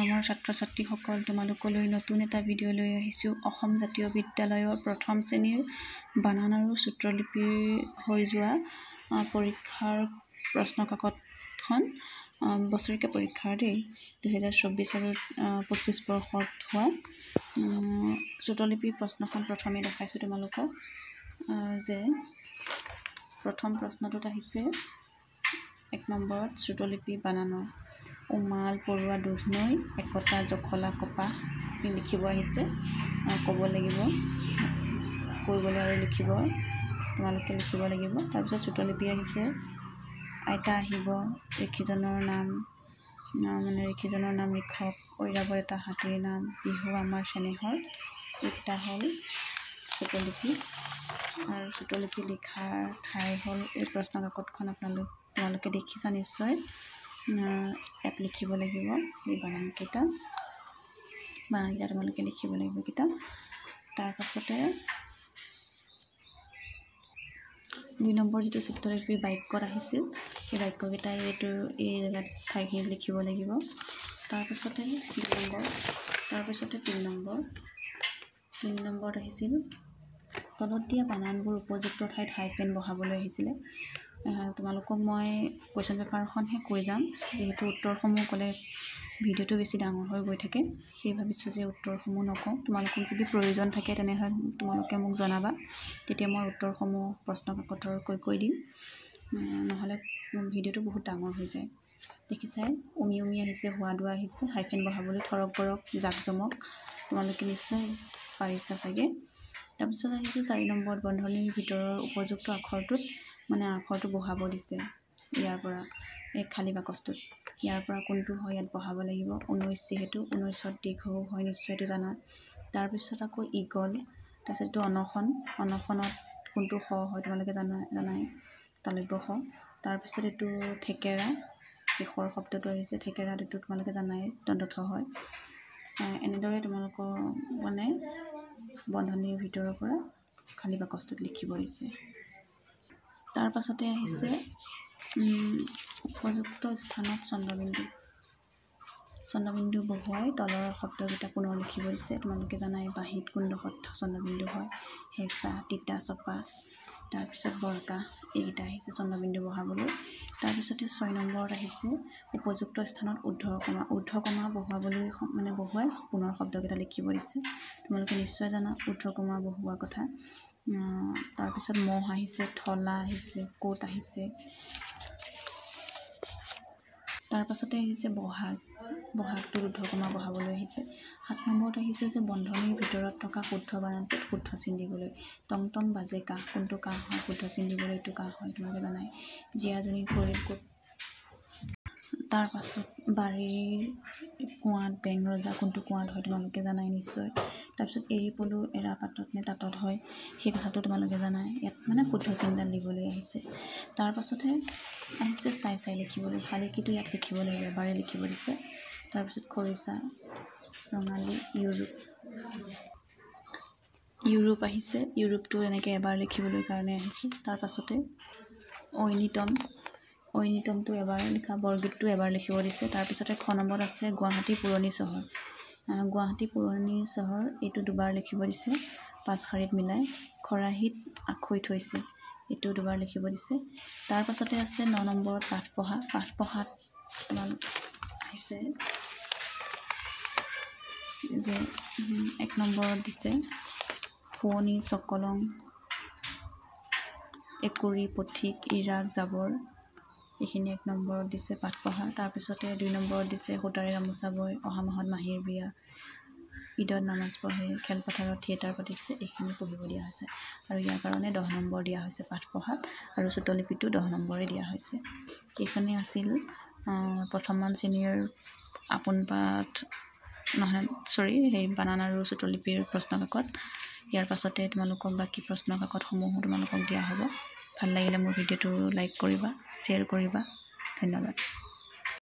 মৰমৰ ছাত্ৰ ছাত্ৰীসকল, তোমালোকলৈ নতুন এটা ভিডিঅ' লৈ আহিছোঁ। অসম জাতীয় বিদ্যালয়ৰ প্ৰথম শ্ৰেণীৰ বানান আৰু সূত্ৰলিপিৰ হৈ যোৱা পৰীক্ষাৰ প্ৰশ্নকাকতখন বছৰেকীয়া পৰীক্ষাৰ দেই 2024 আৰু 25 বৰ্ষত হোৱা সূত্ৰলিপিৰ প্ৰশ্নখন প্ৰথমে দেখাইছোঁ তোমালোকক। যে প্ৰথম প্ৰশ্নটোত আহিছে 1 নম্বৰত সূত্ৰলিপি বানানৰ উমাল পৰুৱা দুধ নৈ একতা জখলা কপাহ লিখিব আহিছে। ক'ব লাগিব, কৈ গ'লে আৰু লিখিব, তোমালোকে লিখিব লাগিব। তাৰপিছত সূত্ৰলিপি আহিছে আইতা আহিব, ঋষিজনৰ নাম ঋষক, ঐৰাৱত এটা হাতীৰ নাম, বিহু আমাৰ চেনেহৰ। এইকেইটা হ'ল সূত্ৰলিপি। আৰু সূত্ৰলিপি লিখাৰ ঠাই হ'ল এই প্ৰশ্ন কাকতখন তোমালোকে দেখিছা নিশ্চয়। ইয়াত লিখিব লাগিব এই বানানকেইটা তোমালোকে লিখিব লাগিব এইকেইটা। তাৰপাছতে 2 নম্বৰ যিটো সূত্ৰলিপিৰ বাক্যত আহিছিল সেই বাক্যকেইটাই এই জেগাত ঠাইখিনি লিখিব লাগিব। তাৰপিছতে 3 নম্বৰত আহিছিল তলত দিয়া বানানবোৰ উপযুক্ত ঠাইত হাইফেন বহাবলৈ আহিছিলে। তোমালোকক মই কুৱেশ্যন পেপাৰখনহে কৈ যাম, যিহেতু উত্তৰসমূহ ক'লে ভিডিঅ'টো বেছি ডাঙৰ হৈ গৈ থাকে, সেই ভাবিছোঁ যে উত্তৰসমূহ নকওঁ। তোমালোকক যদি প্ৰয়োজন থাকে তেনেহ'লে তোমালোকে মোক জনাবা, তেতিয়া মই উত্তৰসমূহ প্ৰশ্ন কাকতৰ কৈ দিম, নহ'লে ভিডিঅ'টো বহুত ডাঙৰ হৈ যায়। দেখিছাই উমি আহিছে, হোৱা আহিছে, হাইফেন বহাবলৈ থৰক বৰক জাকজমক, তোমালোকে নিশ্চয় পাৰিছা চাগে। তাৰপিছত আহিছে 4 নম্বৰত বন্ধনীৰ ভিতৰৰ উপযুক্ত আখৰটো বহাব দিছে। ইয়াৰ পৰা এই খালী বাকচটোত ইয়াৰ পৰা কোনটো হয় ইয়াত বহাব লাগিব। 19 যিহেতু 19ত দীৰ্ঘ হয় নিশ্চয় এইটো জানা। তাৰপিছত আকৌ ইগল, তাৰপিছত এইটো অনশনত কোনটো স হয় তোমালোকে জানাই, তালব্য স। তাৰপিছত এইটো থেকেৰা, শেষৰ শব্দটো আহিছে থেকেৰাত, এইটো তোমালোকে জানাই দন্তথ হয়। এনেদৰে তোমালোকৰ বন্ধনীৰ ভিতৰৰ পৰা খালী বাকচটোত লিখিব দিছে। তাৰ পাছতে আহিছে উপযুক্ত স্থানত চন্দ্ৰবিন্দু বহুৱাই তলৰ শব্দকেইটা পুনৰ লিখিব দিছে। তোমালোকে জানাই বাঁহীত কোনডোখৰত চন্দ্ৰবিন্দু হয়, হেঁচা, তিতা, চপা, তাৰপিছত বৰকা, এইকেইটা আহিছে চন্দ্ৰবিন্দু বহাবলৈ। তাৰপিছতে 6 নম্বৰত আহিছে উপযুক্ত স্থানত ঊৰ্ধ্বকমা বহুৱাই পুনৰ শব্দকেইটা লিখিব দিছে। তোমালোকে নিশ্চয় জানা ঊৰ্ধ্বকমা বহুৱা কথা। তাৰপিছত মহ আহিছে, থলা আহিছে, কোট আহিছে। তাৰপাছতে আহিছে বহাগটো ঊৰ্ধ্বকমা বহাবলৈ আহিছে। 7 নম্বৰত আহিছে যে বন্ধনীৰ ভিতৰত থকা শুদ্ধ বানানটোত শুদ্ধ চিন দিবলৈ। টং বাজে কাহ, কোনটো কাহ হয় শুদ্ধ চিন দিবলৈ, এইটো কাহ হয় তোমালোকে জানাই। জীয়াজনী কৰিল কোট। তাৰপাছত বাৰীৰ কুঁৱাত বেং ৰজা, কোনটো কুঁৱাত হয় তোমালোকে জানাই নিশ্চয়। তাৰপিছত এৰী পলু এৰা পাতত নে তাঁতত হয় সেই কথাটো তোমালোকে জানাই। ইয়াত শুদ্ধ চিনডাল দিবলৈ আহিছে। তাৰপাছতে আহিছে চাই লিখিবলৈ, শালিকীটো ইয়াত লিখিব লাগিব, এবাৰে লিখিব দিছে। তাৰপিছত খৰিচা, ৰঙালী, ইউৰোপ আহিছে, ইউৰোপটো এনেকৈ এবাৰ লিখিবলৈ কাৰণে আহিছে। তাৰপাছতে ঐনিতমটো এবাৰ লিখা, বৰগীতটো এবাৰ লিখিব দিছে। তাৰপিছতে 6 নম্বৰত আছে গুৱাহাটী পুৰণি চহৰ। গুৱাহাটী পুৰণি চহৰ এইটো দুবাৰ লিখিব দিছে 5 শাৰীত মিলাই। খৰাহীত আখৈ থৈছে, এইটো দুবাৰ লিখিব দিছে। তাৰপাছতে আছে 9 নম্বৰত পাঠ পঢ়াত আহিছে যে 1 নম্বৰত দিছে শুৱনি, চকলং, একুৰি, পথিক, ইৰাক, জাবৰ, এইখিনি 1 নম্বৰত দিছে পাঠ পঢ়া। তাৰপিছতে 2 নম্বৰত দিছে সূতাৰে গামোচা বৈ, অহা মাহত মাহীৰ বিয়া, ঈদত নামাজ পঢ়ে, খেলপথাৰত থিয়েটাৰ পাতিছে, এইখিনি পঢ়িব দিয়া হৈছে। আৰু ইয়াৰ কাৰণে 10 নম্বৰ দিয়া হৈছে পাঠ পঢ়াত, আৰু সূত্ৰলিপিটো 10 নম্বৰে দিয়া হৈছে। এইখনেই আছিল প্ৰথমমান শ্ৰেণীৰ বানান আৰু সূত্ৰলিপিৰ প্ৰশ্ন কাকত। ইয়াৰ পাছতে তোমালোকক বাকী প্ৰশ্ন কাকতসমূহো তোমালোকক দিয়া হ'ব। ভাল লাগিলে মোৰ ভিডিঅ'টো লাইক কৰিবা, শ্বেয়াৰ কৰিবা। ধন্যবাদ।